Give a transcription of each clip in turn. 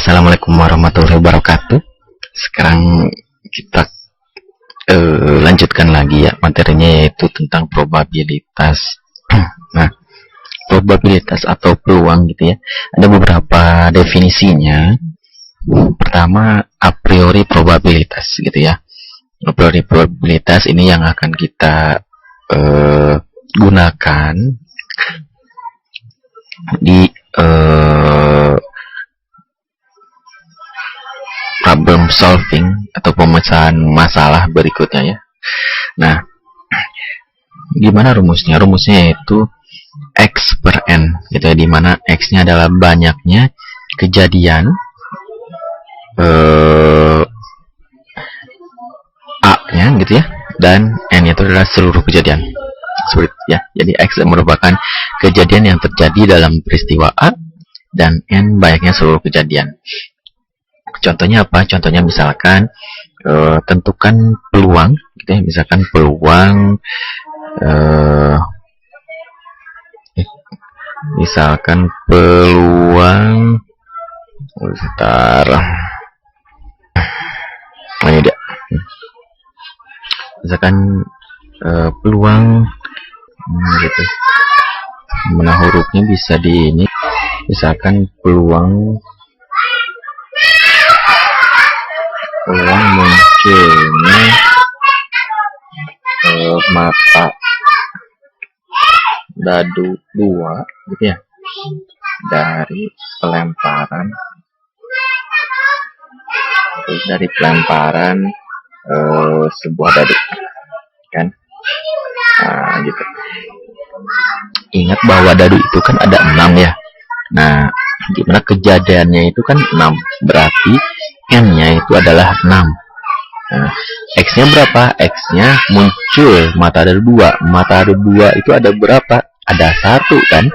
Assalamualaikum warahmatullahi wabarakatuh. Sekarang kita lanjutkan lagi ya materinya, yaitu tentang probabilitas. Nah, probabilitas atau peluang gitu ya. Ada beberapa definisinya. Pertama, a priori probabilitas gitu ya. A priori probabilitas ini yang akan kita gunakan di problem solving atau pemecahan masalah berikutnya ya. Nah, gimana rumusnya? Rumusnya yaitu X per N gitu ya, dimana X-nya adalah banyaknya kejadian A-nya gitu ya, dan N itu adalah seluruh kejadian. Seperti ya. Jadi X merupakan kejadian yang terjadi dalam peristiwa A, dan N banyaknya seluruh kejadian. Contohnya apa? Contohnya misalkan tentukan peluang gitu ya. Misalkan peluang sebentar. Ini dia. Misalkan peluang gitu. Mana hurufnya bisa di ini. Misalkan peluang munculnya mata dadu 2 gitu ya, dari pelemparan sebuah dadu kan. Nah, gitu. Ingat bahwa dadu itu kan ada 6 ya. Nah, gimana kejadiannya itu kan 6, berarti N-nya itu adalah 6. Nah, X-nya berapa? X-nya muncul mata dadu 2. Mata dadu 2 itu ada berapa? Ada 1 kan?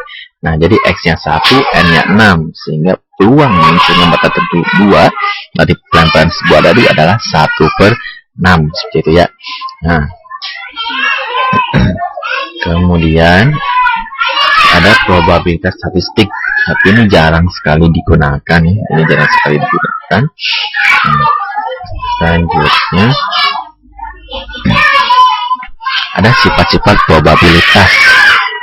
Nah, jadi X-nya 1, N-nya 6. Sehingga peluang munculnya mata dadu 2 dari pelemparan sebuah dadu adalah 1/6. Seperti itu ya. Nah, kemudian ada probabilitas statistik, tapi ini jarang sekali digunakan ya. Selanjutnya ada sifat-sifat probabilitas,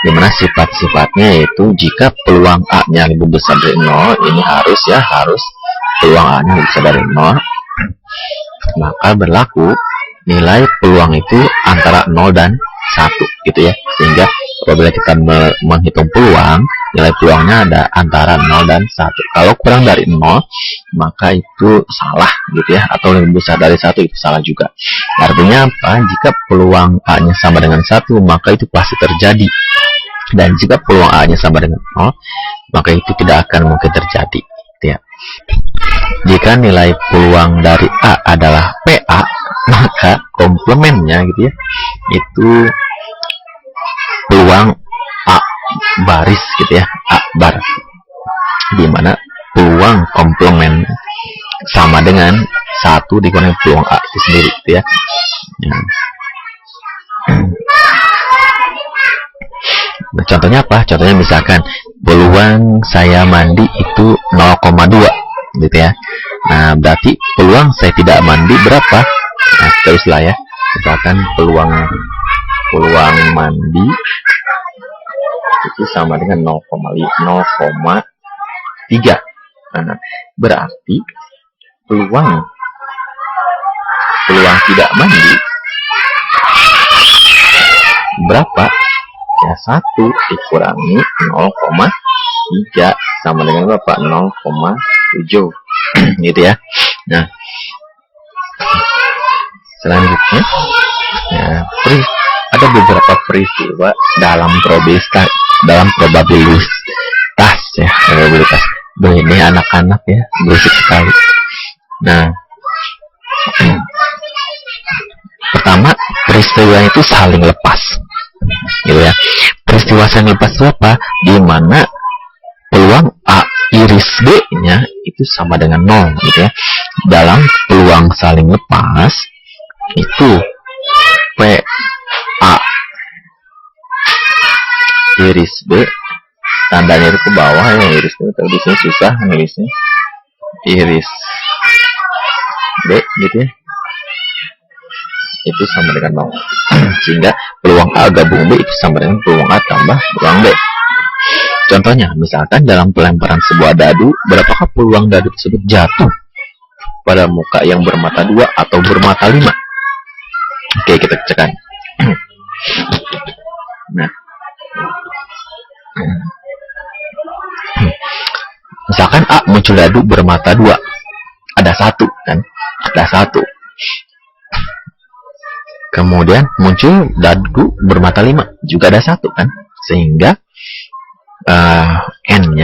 dimana sifat-sifatnya yaitu jika peluang A-nya lebih besar dari 0, ini harus peluang A-nya lebih besar dari 0, maka berlaku nilai peluang itu antara 0 dan 1 gitu ya. Sehingga apabila kita menghitung peluang, nilai peluangnya ada antara 0 dan 1. Kalau kurang dari 0, maka itu salah gitu ya, atau lebih besar dari 1 itu salah juga. Artinya apa? Jika peluang A-nya sama dengan 1, maka itu pasti terjadi. Dan jika peluang A-nya sama dengan 0, maka itu tidak akan mungkin terjadi gitu ya. Jika nilai peluang dari A adalah PA, maka komplemennya gitu ya, itu peluang A baris gitu ya, A bar, dimana peluang komplement sama dengan 1 dikurangi peluang A itu sendiri gitu ya. Nah, contohnya apa? Contohnya misalkan peluang saya mandi itu 0,2 gitu ya. Nah, berarti peluang saya tidak mandi berapa? Nah, teruslah ya. Misalkan peluang mandi itu sama dengan 0,3. Nah, berarti peluang tidak mandi berapa? Ya, 1 dikurangi 0,3 sama dengan berapa? 0,7 gitu ya. Nah, selanjutnya ya, ada beberapa peristiwa dalam probabilitas ya, probabilitas. Ini anak-anak ya, berisik sekali. Nah, pertama, peristiwa itu saling lepas gitu ya. Peristiwa saling lepas itu apa? Di mana peluang A iris B-nya itu sama dengan 0 gitu ya. Dalam peluang saling lepas itu PA iris B, tandanya itu ke bawah ya, iris B, tapi di sini susah nulisnya. iris B gitu ya, itu sama dengan 0. Sehingga peluang A gabung B itu sama dengan peluang A tambah peluang B. Contohnya, misalkan dalam pelemparan sebuah dadu, berapakah peluang dadu tersebut jatuh pada muka yang bermata 2 atau bermata 5? Oke, kita cekkan. Nah, misalkan A muncul dadu bermata 2, ada 1 kan, ada 1. Kemudian muncul dadu bermata 5, juga ada 1 kan, sehingga N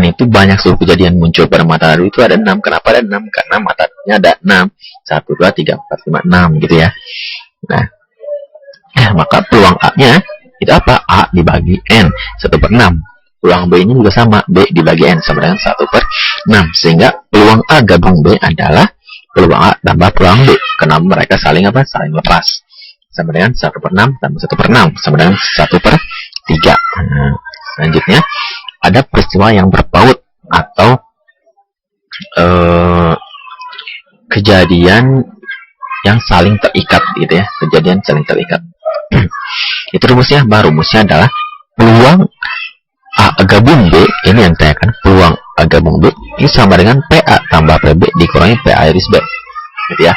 itu banyak suhu kejadian muncul pada mata dadu itu ada 6. Kenapa ada 6? Karena matanya ada 6. 1, 2, 3, 4, 5, 6 gitu ya. Nah, maka peluang A-nya itu apa? A dibagi N 1/6. Peluang B-nya juga sama, B dibagi N sama dengan 1/6. Sehingga peluang A gabung B adalah peluang A tambah peluang B. Karena mereka saling apa? Saling lepas. Sama dengan 1/6 tambah 1/6 sama dengan 1/3. Nah, selanjutnya ada peristiwa yang berpaut atau kejadian yang saling terikat gitu ya, kejadian saling terikat. Itu rumusnya, rumusnya adalah peluang A gabung B, ini yang ditanyakan, peluang A gabung B ini sama dengan PA tambah PB dikurangi PA iris B gitu ya.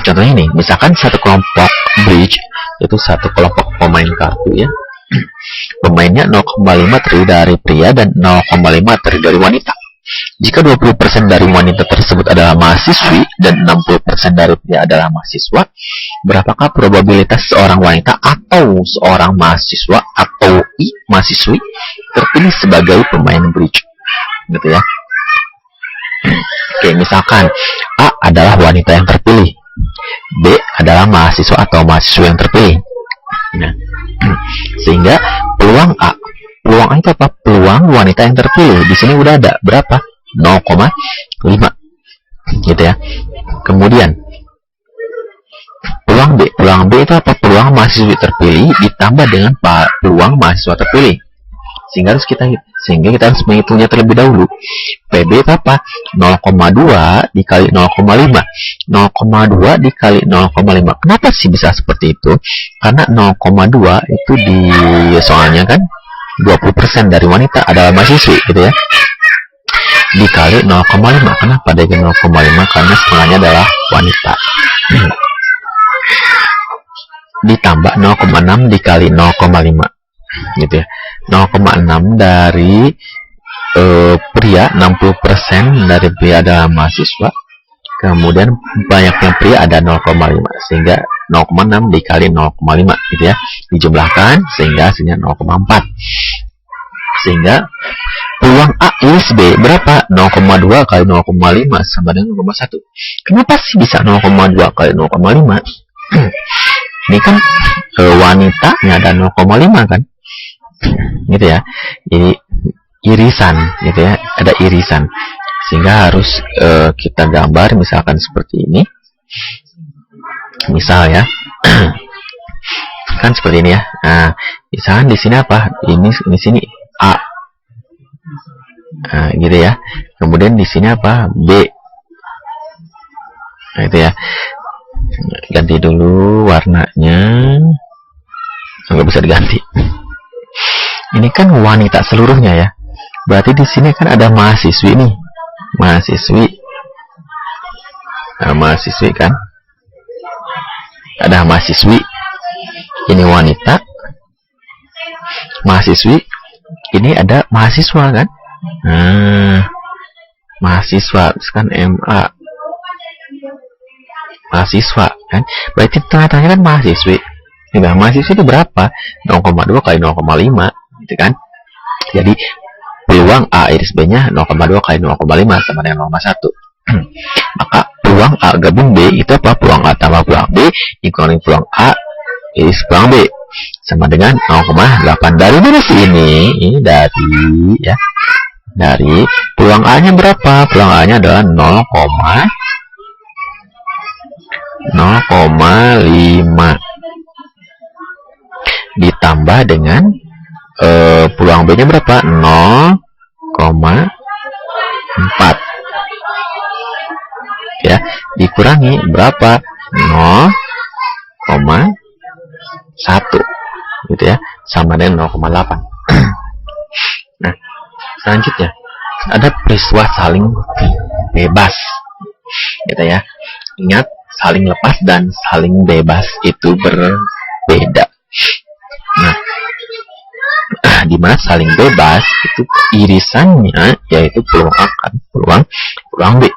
Contohnya ini, misalkan satu kelompok bridge, itu satu kelompok pemain kartu ya, pemainnya 0,5 terdiri dari pria dan 0,5 terdiri dari wanita. Jika 20% dari wanita tersebut adalah mahasiswi dan 60% dari pria adalah mahasiswa, berapakah probabilitas seorang wanita atau seorang mahasiswa atau mahasiswi terpilih sebagai pemain bridge gitu ya. Oke, misalkan A adalah wanita yang terpilih, B adalah mahasiswa atau mahasiswa yang terpilih. Nah, sehingga peluang A itu apa? Peluang wanita yang terpilih. Di sini udah ada berapa? 0,5 gitu ya. Kemudian peluang B itu apa? Peluang mahasiswa terpilih ditambah dengan peluang mahasiswa terpilih. Sehingga kita harus menghitungnya terlebih dahulu. PB itu apa? 0,2 dikali 0,5. 0,2 dikali 0,5. Kenapa sih bisa seperti itu? Karena 0,2 itu soalnya kan 20% dari wanita adalah mahasiswi gitu ya. Dikali 0,5. Kenapa dari 0,5? Karena setengahnya adalah wanita. Ditambah 0,6 dikali 0,5 gitu ya. 0,6 dari pria, 60% dari pria adalah mahasiswa. Kemudian banyaknya pria ada 0,5, sehingga 0,6 dikali 0,5 gitu ya, dijumlahkan sehingga hasilnya 0,4. Sehingga peluang A iris B berapa? 0,2 kali 0,5 sama dengan 0,1. Kenapa sih bisa 0,2 kali 0,5? Ini kan wanitanya ada 0,5 kan, gitu ya. Jadi irisan gitu ya, ada irisan, sehingga harus kita gambar misalkan seperti ini. Misal ya, kan seperti ini ya. Nah, misalkan di sini apa? Di sini A, nah, gitu ya. Kemudian di sini apa? B, nah, itu ya. Ganti dulu warnanya, nggak bisa diganti. Ini kan wanita seluruhnya ya. Berarti di sini kan ada mahasiswi nih, mahasiswi, nah, mahasiswi kan, ada mahasiswi, ini wanita, mahasiswi, ini ada mahasiswa kan, nah, mahasiswa, kan MA, mahasiswa kan, berarti tengah-tengahnya kan mahasiswi. Nah, mahasiswa itu berapa? 0,2 kali 0,5 gitu kan. Jadi peluang A iris B-nya 0,2 kali 0,5 sama dengan 0,1. Maka peluang A gabung B itu apa? Peluang A tambah peluang B dikurangi peluang A iris peluang B sama dengan 0,8. Dari mana sih ini? Ini dari ya. Dari peluang A-nya berapa? Peluang A-nya adalah 0,5 ditambah dengan peluang B-nya berapa? 0,1. Ya, dikurangi berapa? 0,1 gitu ya, sama dengan 0,8. Nah, selanjutnya ada peristiwa saling bebas gitu ya. Ingat, saling lepas dan saling bebas itu berbeda. Nah, di mana saling bebas itu irisannya yaitu peluang A kan peluang B.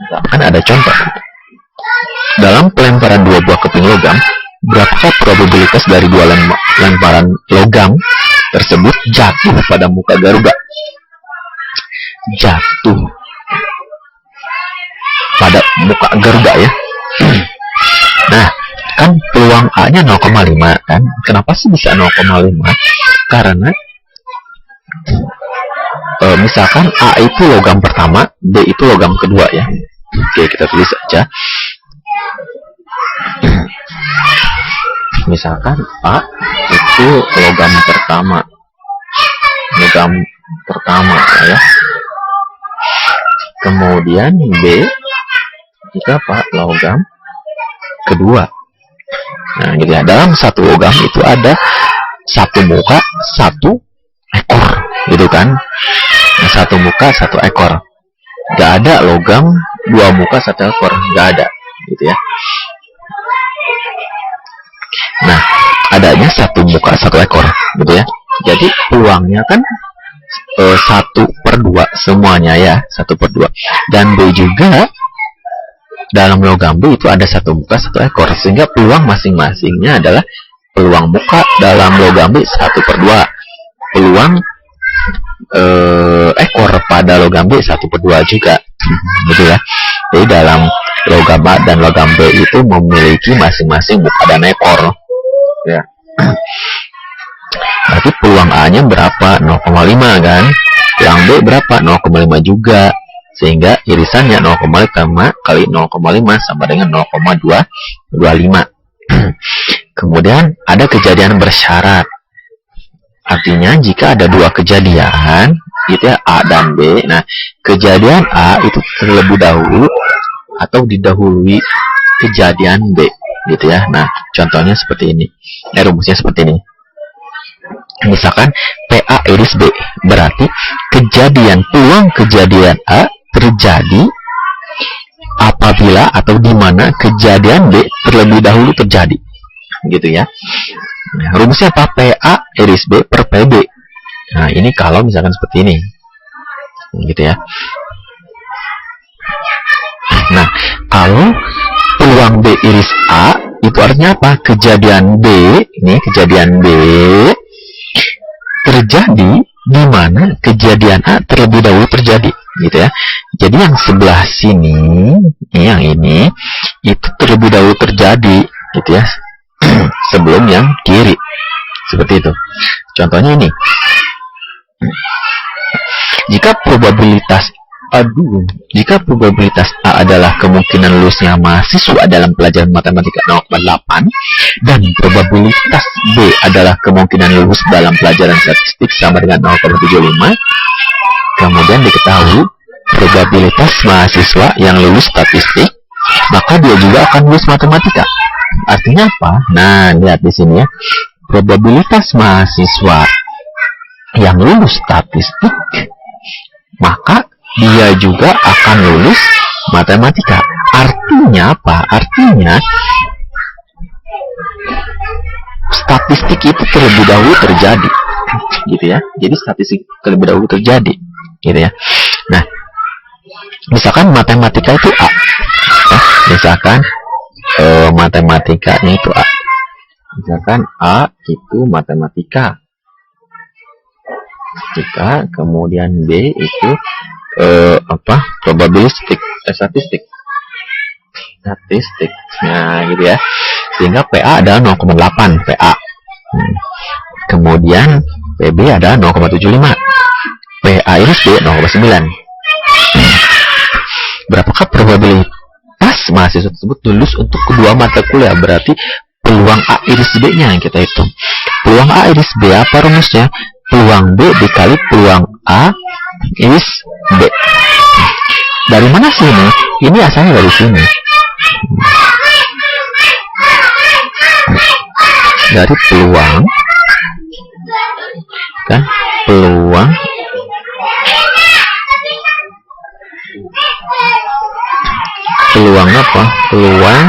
Misalkan ada contoh. Dalam pelemparan dua buah keping logam, berapakah probabilitas dari dua lemparan logam tersebut jatuh pada muka Garuda? Jatuh pada muka Garuda ya. Nah, kan peluang A-nya 0,5 kan. Kenapa sih bisa 0,5? Karena misalkan A itu logam pertama, B itu logam kedua ya. Oke, kita tulis aja. Misalkan A itu logam pertama ya. Kemudian B jika Pak logam kedua. Nah, gitu ya. Dalam satu logam itu ada satu muka, satu ekor, gitu kan? Nah, satu muka, satu ekor. Gak ada logam dua muka, satu ekor, gak ada, gitu ya. Nah, adanya satu muka, satu ekor, gitu ya. Jadi peluangnya kan 1/2 semuanya ya, 1/2. Dan B juga dalam logam B itu ada satu muka, satu ekor, sehingga peluang masing-masingnya adalah peluang muka dalam logam B 1/2, peluang ekor pada logam B 1/2 juga, gitu ya. Jadi dalam logam A dan logam B itu memiliki masing-masing muka dan ekor, ya. Berarti peluang A-nya berapa? 0,5 kan? Peluang B berapa? 0,5 juga. Sehingga irisannya 0,5 kali 0,5 sama dengan 0,225. Kemudian ada kejadian bersyarat. Artinya jika ada dua kejadian, gitu ya, A dan B. Nah, kejadian A itu terlebih dahulu atau didahului kejadian B, gitu ya. Nah, contohnya seperti ini. Rumusnya seperti ini. Misalkan PA iris B, berarti peluang kejadian A terjadi apabila atau di mana kejadian B terlebih dahulu terjadi, gitu ya. Nah, rumusnya apa? PA iris B per PB. Nah, ini kalau misalkan seperti ini, gitu ya. Nah, kalau peluang B iris A itu artinya apa? Kejadian B, ini kejadian B terjadi di mana kejadian A terlebih dahulu terjadi, gitu ya. Jadi yang sebelah sini, yang ini itu terlebih dahulu terjadi, gitu ya, sebelum yang kiri, seperti itu. Contohnya ini, jika probabilitas A adalah kemungkinan lulusnya mahasiswa dalam pelajaran matematika 0,8 dan probabilitas B adalah kemungkinan lulus dalam pelajaran statistik sama dengan 0,75, kemudian diketahui probabilitas mahasiswa yang lulus statistik, maka dia juga akan lulus matematika. Artinya apa? Nah, lihat di sini ya. Probabilitas mahasiswa yang lulus statistik, maka dia juga akan lulus matematika. Artinya apa? Artinya statistik itu terlebih dahulu terjadi, gitu ya. Jadi statistik terlebih dahulu terjadi, gitu ya. Nah, misalkan matematika itu A, misalkan matematikanya itu A, misalkan A itu matematika, jika kemudian B itu probabilistik, statistik. Nah, gitu ya. Sehingga PA adalah 0,8 PA. Kemudian PB adalah 0,75. PA iris B 0,9. Berapakah probabilitas mahasiswa tersebut lulus untuk kedua mata kuliah? Berarti peluang A iris B-nya yang kita hitung. Peluang A iris B apa rumusnya? peluang B dikali peluang A is B. Dari mana sih ini? Ini asalnya dari sini. Dari peluang, kan? Peluang apa? Peluang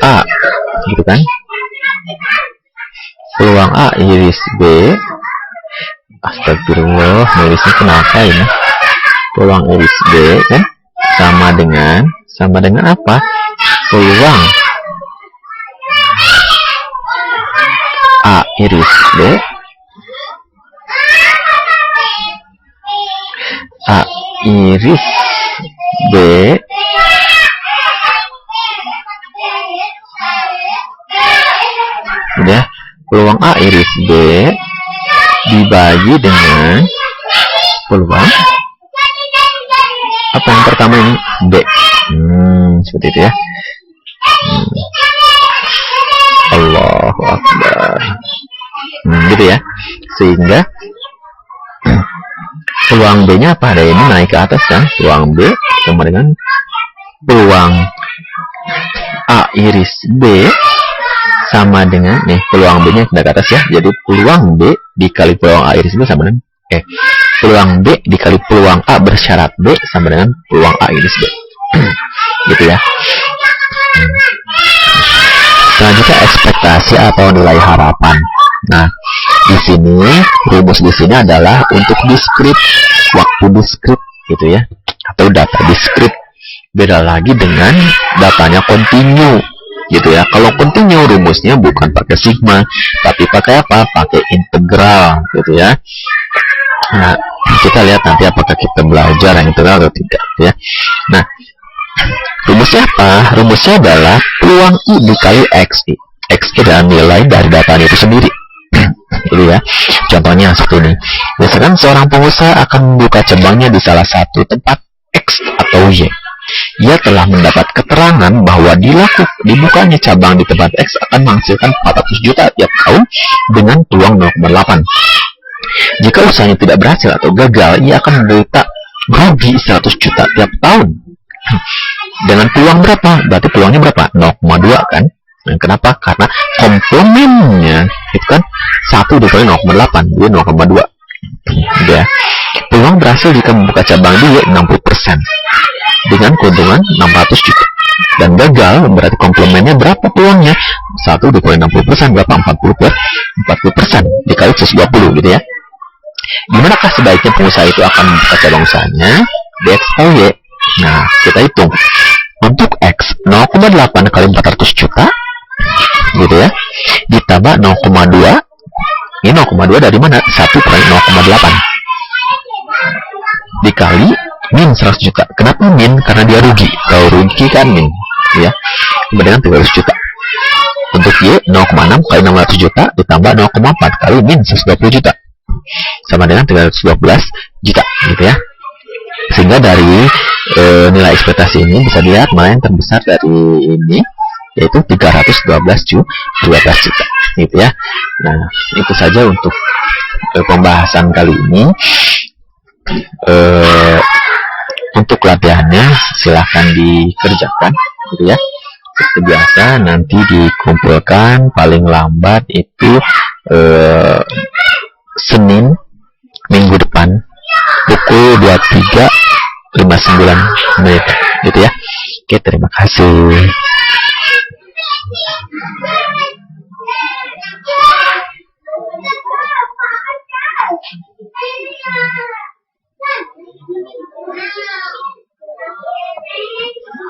A, gitu kan? Peluang A iris B. Astagfirullah, nulisnya kenapa ini? Peluang iris B kan sama dengan apa? Peluang A iris B. A iris B udah, peluang A iris B dibagi dengan peluang apa yang pertama ini? B. Seperti itu ya. Allahu Akbar. Gitu ya. Sehingga peluang B-nya apa? Ada ini naik ke atas kan? Peluang B sama dengan peluang A iris B sama dengan nih, peluang B-nya sudah ke atas ya. Jadi peluang B dikali peluang A iris B sama dengan peluang B dikali peluang A bersyarat B sama dengan peluang A iris B. Gitu ya. Selanjutnya ekspektasi atau nilai harapan. Nah, di sini rumus di sini adalah untuk diskrit, waktu diskrit gitu ya, atau data diskrit. Beda lagi dengan datanya kontinu gitu ya. Kalau kontinu rumusnya bukan pakai sigma, tapi pakai apa? Pakai integral gitu ya. Nah, kita lihat nanti apakah kita belajar yang integral atau tidak ya. Nah, rumusnya apa? Rumusnya adalah peluang I dikali XI. XI adalah nilai dari datanya itu sendiri. Gitu ya. Contohnya seperti ini. Misalkan seorang pengusaha akan membuka cabangnya di salah satu tempat X atau Y. Ia telah mendapat keterangan bahwa dibukanya cabang di tempat X akan menghasilkan 400 juta tiap tahun dengan peluang 0,8. Jika usahanya tidak berhasil atau gagal, ia akan menderita rugi 100 juta tiap tahun. Dengan peluang berapa? Berarti peluangnya berapa? 0,2 kan? Dan kenapa? Karena komplemennya itu kan 1 dikali 0,8, jadi 0,2. Ya. Peluang berhasil jika membuka cabang di 60% dengan keuntungan 600 juta. Dan gagal berarti komplemennya berapa peluangnya? 1 dikali 60% berapa? 40% dikali 120 gitu ya. Gimanakah sebaiknya pengusaha itu akan membuka cabang usahanya? X atau Y? Nah, kita hitung. Untuk X 0,8 kali 400 juta gitu ya, ditambah 0,2. Ini 0,2 dari mana? 1 kali 0,8 dikali min 100 juta. Kenapa min? Karena dia rugi. Kalau rugi kan min ya, dengan 300 juta. Untuk Y 0,6 kali 600 juta ditambah 0,4 kali min 120 juta sama dengan 312 juta gitu ya. Sehingga dari nilai ekspektasi ini bisa dilihat mana yang terbesar dari ini, yaitu 312 juta gitu ya. Nah, itu saja untuk pembahasan kali ini. Untuk latihannya silahkan dikerjakan gitu ya. Seperti biasa nanti dikumpulkan paling lambat itu Senin minggu depan pukul 23.59 gitu ya. Oke, terima kasih.